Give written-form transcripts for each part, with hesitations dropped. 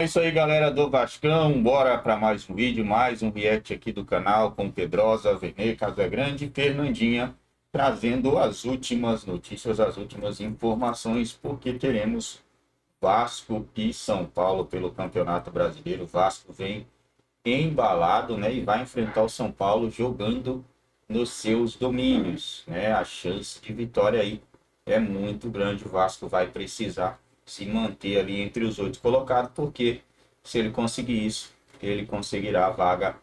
É isso aí, galera do Vascão. Bora para mais um vídeo, mais um react aqui do canal com Pedrosa, Vene, Casagrande e Fernandinha, trazendo as últimas notícias, as últimas informações, porque teremos Vasco e São Paulo pelo Campeonato Brasileiro. O Vasco vem embalado, né, e vai enfrentar o São Paulo jogando nos seus domínios, né? A chance de vitória aí é muito grande. O Vasco vai precisar se manter ali entre os 8 colocados, porque se ele conseguir isso, ele conseguirá a vaga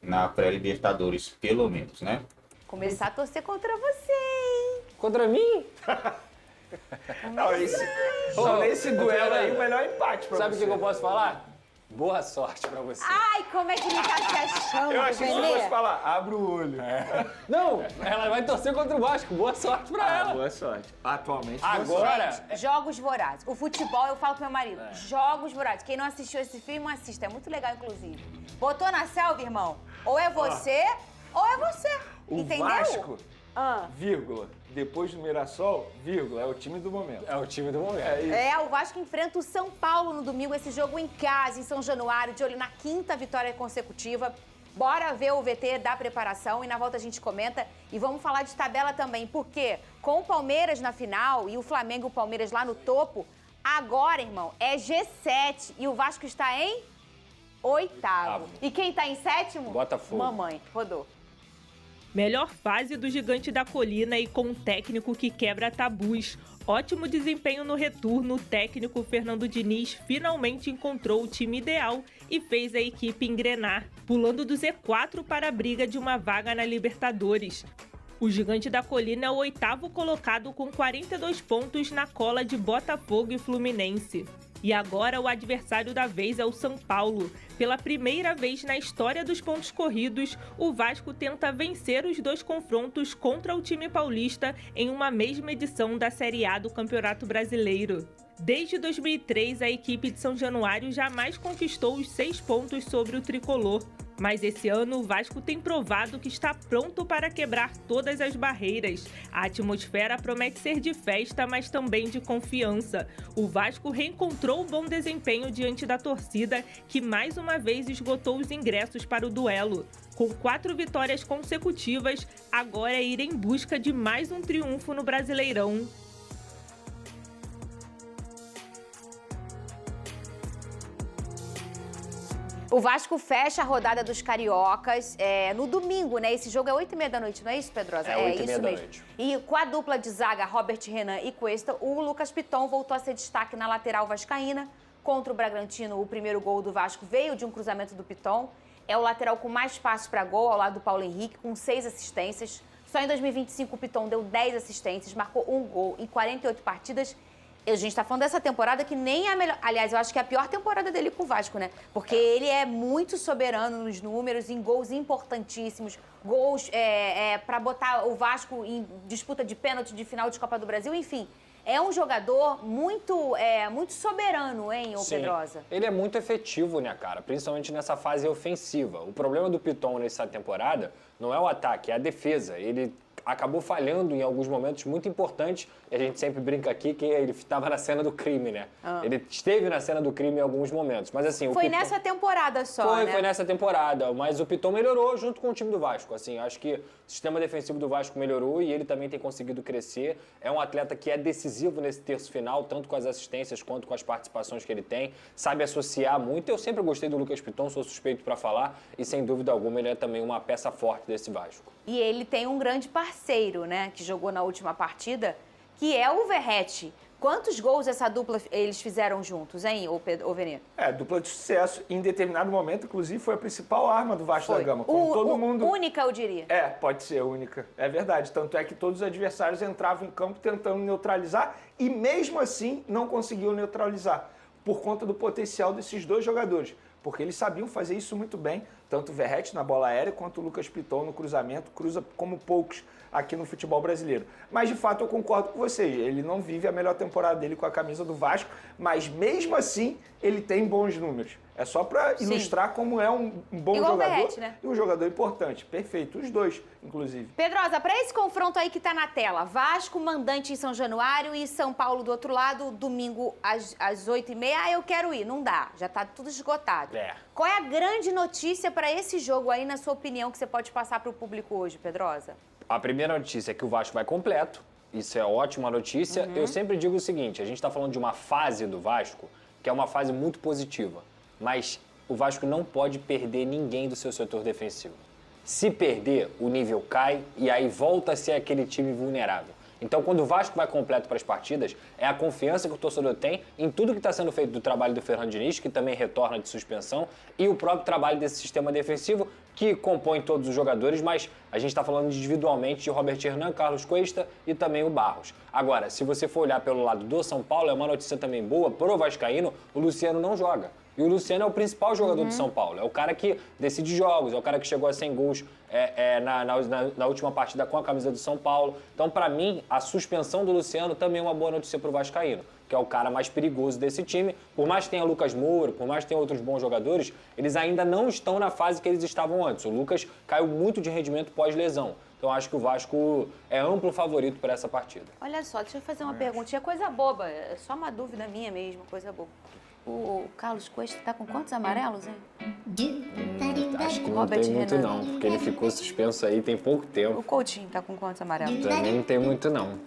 na pré-Libertadores, pelo menos, né? Começar a torcer contra você, hein? Contra mim? Não, nesse duelo aí, o melhor empate pra Sabe o você. que eu posso falar? Boa sorte pra você. Ai, como é que ele tá se achando, Eu achei que você Benê? fosse falar, abre o olho. Não, ela vai torcer contra o Vasco. Boa sorte pra ela. Boa sorte. Atualmente, boa sorte. Agora, Jogos Vorazes. O futebol, eu falo pro meu marido, Jogos Vorazes. Quem não assistiu esse filme, assista. É muito legal, inclusive. Botou na selva, irmão? Ou é você, ou é você. O Entendeu? Vasco, Ah. vírgula, depois do Mirassol, vírgula, é o time do momento. é o time do momento. É isso. O Vasco enfrenta o São Paulo no domingo, esse jogo em casa, em São Januário, de olho na 5ª vitória consecutiva. Bora ver o VT da preparação e na volta a gente comenta. E vamos falar de tabela também, porque com o Palmeiras na final e o Flamengo e o Palmeiras lá no topo, agora, irmão, é G7 e o Vasco está em 8º. E quem tá em 7º? Botafogo. Mamãe, rodou. Melhor fase do Gigante da Colina e com um técnico que quebra tabus. Ótimo desempenho no retorno, o técnico Fernando Diniz finalmente encontrou o time ideal e fez a equipe engrenar, pulando do Z4 para a briga de uma vaga na Libertadores. O Gigante da Colina é o 8º colocado com 42 pontos na cola de Botafogo e Fluminense. E agora o adversário da vez é o São Paulo. Pela primeira vez na história dos pontos corridos, o Vasco tenta vencer os 2 confrontos contra o time paulista em uma mesma edição da Série A do Campeonato Brasileiro. Desde 2003, a equipe de São Januário jamais conquistou os 6 pontos sobre o tricolor. Mas esse ano o Vasco tem provado que está pronto para quebrar todas as barreiras. A atmosfera promete ser de festa, mas também de confiança. O Vasco reencontrou o bom desempenho diante da torcida, que mais uma vez esgotou os ingressos para o duelo. Com 4 vitórias consecutivas, agora é ir em busca de mais um triunfo no Brasileirão. O Vasco fecha a rodada dos cariocas no domingo, né? Esse jogo é 8h30 da noite, não é isso, Pedrosa? É 8h30 isso da mesmo. noite. E com a dupla de zaga, Robert Renan e Cuesta, o Lucas Piton voltou a ser destaque na lateral vascaína. Contra o Bragantino, o primeiro gol do Vasco veio de um cruzamento do Piton. É o lateral com mais passes para gol, ao lado do Paulo Henrique, com 6 assistências. Só em 2025 o Piton deu 10 assistências, marcou 1 gol em 48 partidas. A gente tá falando dessa temporada que nem é a melhor... Aliás, eu acho que é a pior temporada dele com o Vasco, né? Porque ele é muito soberano nos números, em gols importantíssimos. Gols para botar o Vasco em disputa de pênalti de final de Copa do Brasil. Enfim, é um jogador muito soberano, hein, ô Sim. Pedrosa? Ele é muito efetivo, né, cara? Principalmente nessa fase ofensiva. O problema do Piton nessa temporada não é o ataque, é a defesa. Ele acabou falhando em alguns momentos muito importantes. E a gente sempre brinca aqui que ele estava na cena do crime, né? Ele esteve na cena do crime em alguns momentos. Mas assim, Foi o Piton... nessa temporada só, né? Foi nessa temporada, mas o Piton melhorou junto com o time do Vasco. Assim, acho que o sistema defensivo do Vasco melhorou e ele também tem conseguido crescer. É um atleta que é decisivo nesse terço final, tanto com as assistências quanto com as participações que ele tem. Sabe associar muito. Eu sempre gostei do Lucas Piton, sou suspeito para falar e sem dúvida alguma ele é também uma peça forte desse Vasco. E ele tem um grande parceiro, né, que jogou na última partida, que é o Verratti. Quantos gols essa dupla eles fizeram juntos, hein, ô Venê? Dupla de sucesso. Em determinado momento, inclusive, foi a principal arma do Vasco da Gama. Única, eu diria. Pode ser única. É verdade. Tanto é que todos os adversários entravam em campo tentando neutralizar e mesmo assim não conseguiam neutralizar por conta do potencial desses 2 jogadores. porque eles sabiam fazer isso muito bem, tanto o Verratti na bola aérea quanto o Lucas Piton no cruzamento, cruza como poucos aqui no futebol brasileiro. Mas, de fato, eu concordo com vocês, ele não vive a melhor temporada dele com a camisa do Vasco, mas mesmo assim ele tem bons números. É só para ilustrar como é um bom igual jogador, Verratti, né? E um jogador importante. Perfeito, os dois, inclusive. Pedrosa, para esse confronto aí que tá na tela, Vasco, mandante em São Januário e São Paulo do outro lado, domingo às 8h30. Ah, eu quero ir. Não dá, já tá tudo esgotado. Qual é a grande notícia para esse jogo aí, na sua opinião, que você pode passar para o público hoje, Pedrosa? A primeira notícia é que o Vasco vai completo. Isso é ótima notícia. Eu sempre digo o seguinte, a gente está falando de uma fase do Vasco que é uma fase muito positiva. Mas o Vasco não pode perder ninguém do seu setor defensivo. Se perder, o nível cai e aí volta a ser aquele time vulnerável. Então, quando o Vasco vai completo para as partidas, é a confiança que o torcedor tem em tudo que está sendo feito do trabalho do Fernando Diniz, que também retorna de suspensão, e o próprio trabalho desse sistema defensivo, que compõe todos os jogadores, mas a gente está falando individualmente de Robert Renan, Carlos Cuesta e também o Barros. Agora, se você for olhar pelo lado do São Paulo, é uma notícia também boa, pro vascaíno, o Luciano não joga. E o Luciano é o principal jogador do São Paulo. É o cara que decide jogos, é o cara que chegou a 100 gols na última partida com a camisa do São Paulo. Então, para mim, a suspensão do Luciano também é uma boa notícia pro vascaíno, que é o cara mais perigoso desse time. Por mais que tenha Lucas Moura, por mais que tenha outros bons jogadores, eles ainda não estão na fase que eles estavam antes. O Lucas caiu muito de rendimento pós-lesão. Então, acho que o Vasco é amplo favorito para essa partida. Olha só, deixa eu fazer uma perguntinha, coisa boba, é só uma dúvida minha mesmo, coisa boba. O Carlos Cuesta tá com quantos amarelos, hein? Acho que não Robert tem muito Renan. não, porque ele ficou suspenso aí tem pouco O tempo. Coutinho tá com quantos amarelos? Também não tem muito não.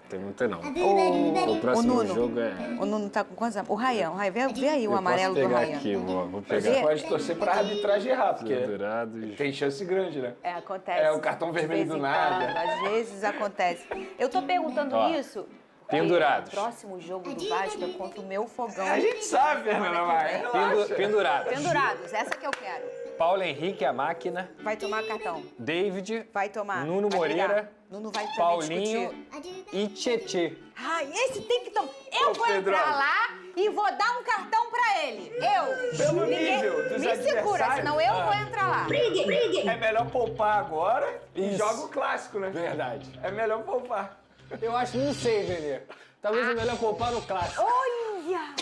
Tem muito não. O próximo Nuno. jogo é... O Nuno tá com quantos amarelos? O Ryan, vê aí o Eu amarelo posso do pegar Ryan. aqui, vou Você pegar. pode torcer para a arbitragem errar, porque Pendurados. tem chance grande, né? É, acontece. É, o cartão de vermelho vez do em nada. quando, às vezes acontece. Eu tô perguntando Ó, isso porque pendurados. o próximo jogo do Vasco é contra o meu fogão. A gente sabe, Fernanda Maia. Relaxa. Pendurados. Pendurados, essa que eu quero. Paulo Henrique, a máquina. Vai tomar cartão. David. Vai tomar. Nuno Vai Moreira. brigar. Nuno vai também Paulinho discutir. e Tietê. Ai, esse tem que tomar. Eu vou Pedro. entrar lá e vou dar um cartão pra ele. Eu. Pelo nível dos me segura, adversários. senão eu vou entrar lá. É melhor poupar agora e Isso. joga o clássico, né? Verdade. É melhor poupar. Eu acho, não sei, Venê. Talvez é melhor poupar no clássico. Olha!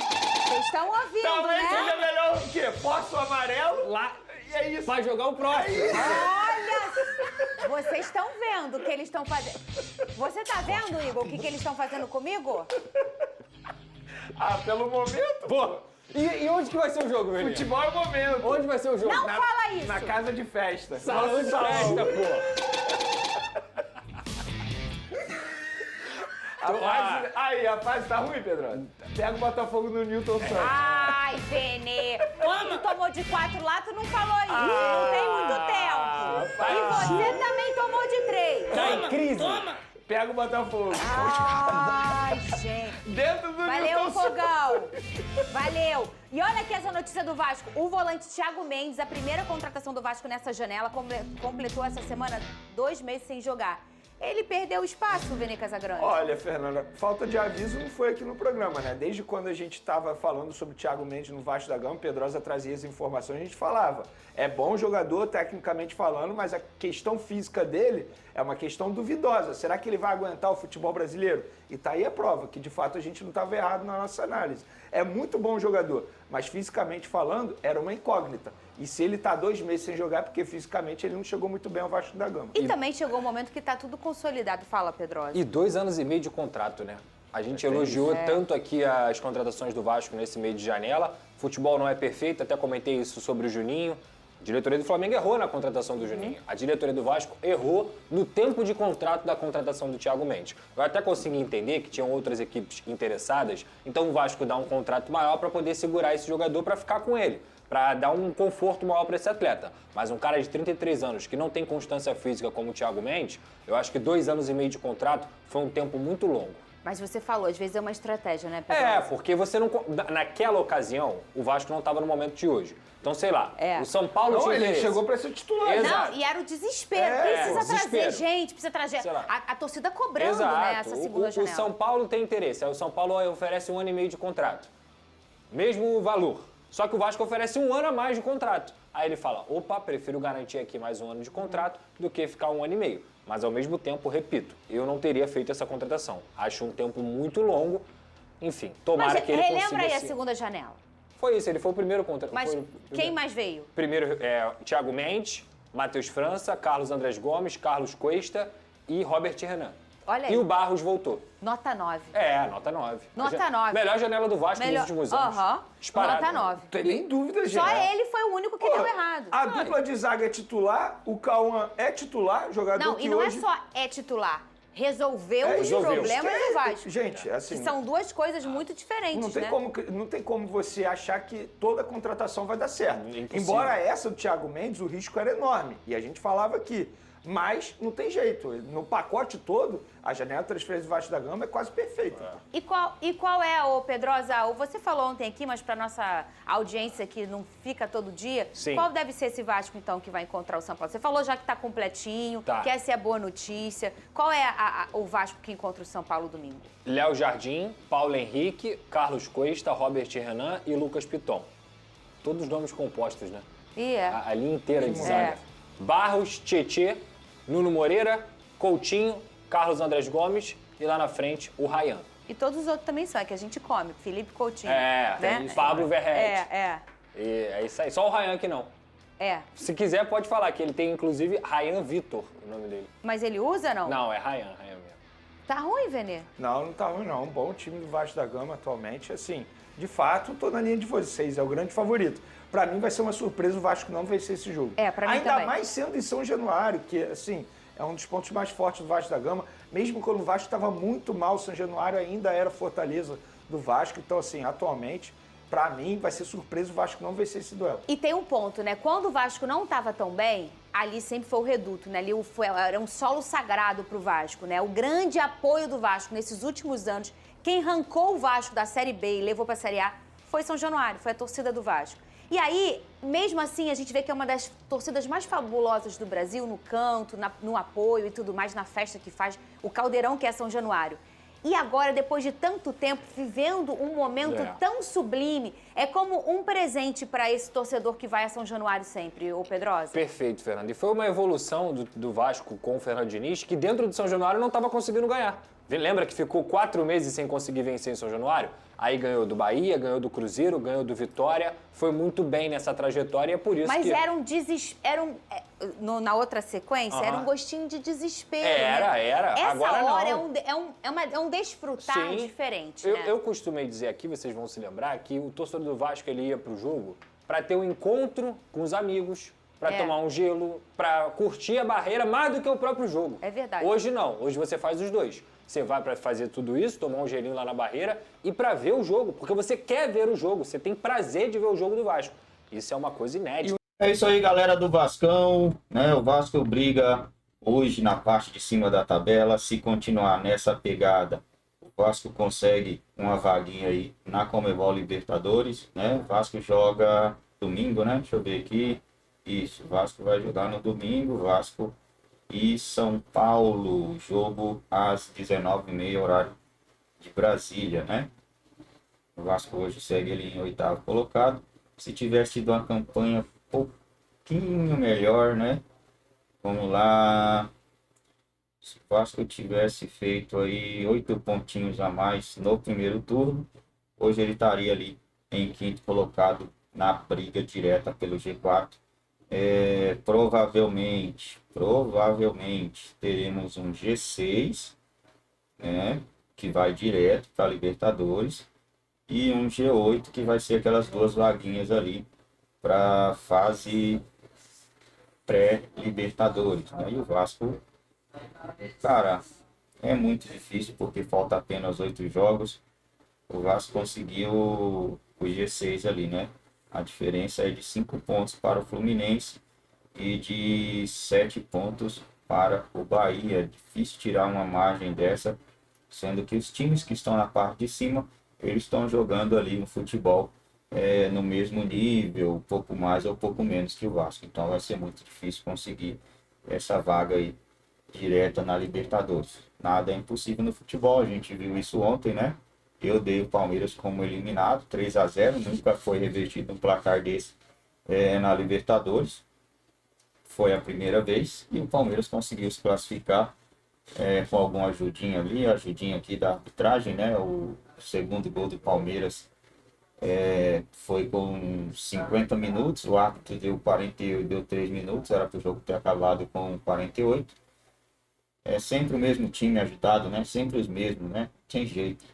Vocês estão ouvindo, Talvez né? seja melhor o quê? Força o amarelo Lá, e é isso. pra jogar o próximo. Olha! Vocês estão vendo o que eles estão fazendo. Você tá vendo, Igor, o que eles estão fazendo comigo? Ah, pelo momento. Pô, e onde que vai ser o jogo, Venê? Futebol é o momento. Onde vai ser o jogo? Não fala isso! Na casa de festa. Salão de festa, pô. A fase tá ruim, Pedro. Pega o Botafogo no Newton Santos. Ai, Benê! Quando tu tomou de 4 lá, tu não falou isso. Não tem muito tempo. E você também tomou de 3. Tá em crise. Pega o Botafogo. Ai, gente. Dentro do Valeu, Newton Santos. fogão. Valeu. E olha aqui essa notícia do Vasco. O volante Thiago Mendes, a primeira contratação do Vasco nessa janela, completou essa semana 2 meses sem jogar. Ele perdeu espaço, Vene Casagrande. Olha, Fernanda, falta de aviso não foi aqui no programa, né? Desde quando a gente estava falando sobre o Thiago Mendes no Vasco da Gama, Pedrosa trazia as informações, a gente falava. É bom jogador, tecnicamente falando, mas a questão física dele é uma questão duvidosa. Será que ele vai aguentar o futebol brasileiro? E tá aí a prova, que de fato a gente não estava errado na nossa análise. É muito bom jogador, mas fisicamente falando, era uma incógnita. E se ele tá 2 meses sem jogar, é porque fisicamente ele não chegou muito bem ao Vasco da Gama. E também chegou o momento que tá tudo consolidado. Fala, Pedrosa. E 2 anos e meio de contrato, né? A gente elogiou tanto aqui as contratações do Vasco nesse meio de janela. Futebol não é perfeito, até comentei isso sobre o Juninho. A diretoria do Flamengo errou na contratação do Juninho. A diretoria do Vasco errou no tempo de contrato da contratação do Thiago Mendes. Eu até consegui entender que tinham outras equipes interessadas, então o Vasco dá um contrato maior para poder segurar esse jogador para ficar com ele, para dar um conforto maior para esse atleta. Mas um cara de 33 anos que não tem constância física como o Thiago Mendes, eu acho que 2 anos e meio de contrato foi um tempo muito longo. Mas você falou, às vezes é uma estratégia, né, Pedrosa? É, porque você não... Naquela ocasião, o Vasco não estava no momento de hoje. Então, sei lá, o São Paulo Não, tinha ele interesse. chegou para ser titular. Exato. Não, e era o desespero. Precisa desespero. trazer gente, precisa trazer... Sei lá. A torcida cobrando, Exato. né, essa segunda o janela. São Paulo tem interesse. Aí o São Paulo oferece 1 ano e meio de contrato. Mesmo valor. Só que o Vasco oferece 1 ano a mais de contrato. Aí ele fala, opa, prefiro garantir aqui mais 1 ano de contrato do que ficar 1 ano e meio. Mas ao mesmo tempo, repito, eu não teria feito essa contratação. Acho um tempo muito longo. Enfim, tomara que ele consiga... Relembra aí a segunda janela. Foi isso, ele foi o primeiro contrato. Mas quem mais veio? Primeiro, Thiago Mendes, Matheus França, Carlos Andrés Gomes, Carlos Cuesta e Robert Renan. Olha aí. E o Barros voltou. Nota 9. Nota 9. Nota 9. Melhor janela do Vasco nos últimos anos. Disparado. Nota 9. Não tem nem dúvida, gente. Só ele foi o único que deu errado. A dupla de zaga é titular, o Cauã é titular, jogador Não, que e não hoje... é só titular. Resolveu os resolveu. problemas do Vasco. Gente, assim... Que são duas coisas muito diferentes, Não tem como você achar que toda contratação vai dar certo. Impossível. Embora essa do Thiago Mendes, o risco era enorme. E a gente falava aqui. Mas não tem jeito. No pacote todo, a janela de transferência do Vasco da Gama é quase perfeita. E qual é, ô Pedrosa, você falou ontem aqui, mas para nossa audiência que não fica todo dia, Sim. Qual deve ser esse Vasco, então, que vai encontrar o São Paulo? Você falou já que está completinho, que essa é a boa notícia. Qual é o Vasco que encontra o São Paulo domingo? Léo Jardim, Paulo Henrique, Carlos Cuesta, Robert Renan e Lucas Piton. Todos nomes compostos, né? A linha inteira de zaga. Barros, Tietê, Nuno Moreira, Coutinho, Carlos Andrés Gomes e lá na frente o Ryan. E todos os outros também são, é que a gente come. Felipe Coutinho. Tem Pablo Verrete. E é isso aí. Só o Ryan que não. Se quiser, pode falar, que ele tem, inclusive, Ryan Vitor, o nome dele. Mas ele usa, não? Não, é Ryan mesmo. Tá ruim, Venê? Não tá ruim, não. Um bom time do Vasco da Gama atualmente. Assim, de fato, tô na linha de vocês. É o grande favorito. Pra mim vai ser uma surpresa o Vasco não vencer esse jogo. Pra mim Ainda também. mais sendo em São Januário, que, assim, é um dos pontos mais fortes do Vasco da Gama. Mesmo quando o Vasco estava muito mal, São Januário ainda era fortaleza do Vasco. Então, assim, atualmente, pra mim, vai ser surpresa o Vasco não vencer esse duelo. E tem um ponto, né? Quando o Vasco não estava tão bem, ali sempre foi o reduto, né? Ali era um solo sagrado pro Vasco, né? O grande apoio do Vasco nesses últimos anos, quem arrancou o Vasco da Série B e levou pra Série A foi São Januário, foi a torcida do Vasco. E aí, mesmo assim, a gente vê que é uma das torcidas mais fabulosas do Brasil, no canto, no apoio e tudo mais, na festa que faz, o caldeirão que é São Januário. E agora, depois de tanto tempo, vivendo um momento tão sublime, é como um presente para esse torcedor que vai a São Januário sempre, ô Pedrosa. Perfeito, Fernando. E foi uma evolução do Vasco com o Fernando Diniz, que dentro de São Januário não estava conseguindo ganhar. Lembra que ficou 4 meses sem conseguir vencer em São Januário? Aí ganhou do Bahia, ganhou do Cruzeiro, ganhou do Vitória. Foi muito bem nessa trajetória e é por isso Mas que... era um desespero. Na outra sequência, era um gostinho de desespero. Era. Essa Agora hora não. é um desfrutar diferente, né? Eu costumei dizer aqui, vocês vão se lembrar, que o torcedor do Vasco ele ia pro jogo para ter um encontro com os amigos, para tomar um gelo, para curtir a barreira mais do que o próprio jogo. É verdade. Hoje não, hoje você faz os dois. Você vai para fazer tudo isso, tomar um gelinho lá na barreira e para ver o jogo, porque você quer ver o jogo, você tem prazer de ver o jogo do Vasco. Isso é uma coisa inédita. É isso aí, galera do Vascão, né? O Vasco briga hoje na parte de cima da tabela. Se continuar nessa pegada, o Vasco consegue uma vaguinha aí na Conmebol Libertadores, né? O Vasco joga domingo, né? Deixa eu ver aqui. Isso, o Vasco vai jogar no domingo, Vasco e São Paulo, jogo às 19h30, horário de Brasília, né? O Vasco hoje segue ali em 8º colocado. Se tivesse tido uma campanha um pouquinho melhor, né? Vamos lá. Se o Vasco tivesse feito aí 8 pontinhos a mais no primeiro turno, hoje ele estaria ali em 5º colocado na briga direta pelo G4. Provavelmente teremos um G6, né, que vai direto para a Libertadores, e um G8 que vai ser aquelas 2 vaguinhas ali para fase pré-Libertadores, né? E o Vasco, cara, é muito difícil porque falta apenas 8 jogos. O Vasco conseguiu o G6 ali, né? A diferença é de 5 pontos para o Fluminense e de 7 pontos para o Bahia. É difícil tirar uma margem dessa, sendo que os times que estão na parte de cima, eles estão jogando ali um futebol no mesmo nível, um pouco mais ou um pouco menos que o Vasco. Então vai ser muito difícil conseguir essa vaga aí direta na Libertadores. Nada é impossível no futebol, a gente viu isso ontem, né? Eu dei o Palmeiras como eliminado, 3-0, nunca foi revertido um placar desse na Libertadores. Foi a primeira vez e o Palmeiras conseguiu se classificar com alguma ajudinha ali, ajudinha aqui da arbitragem, né? O segundo gol do Palmeiras foi com 50 minutos, o árbitro deu 48, deu 3 minutos, era para o jogo ter acabado com 48. É sempre o mesmo time agitado, né? Sempre os mesmos, né? Tem jeito.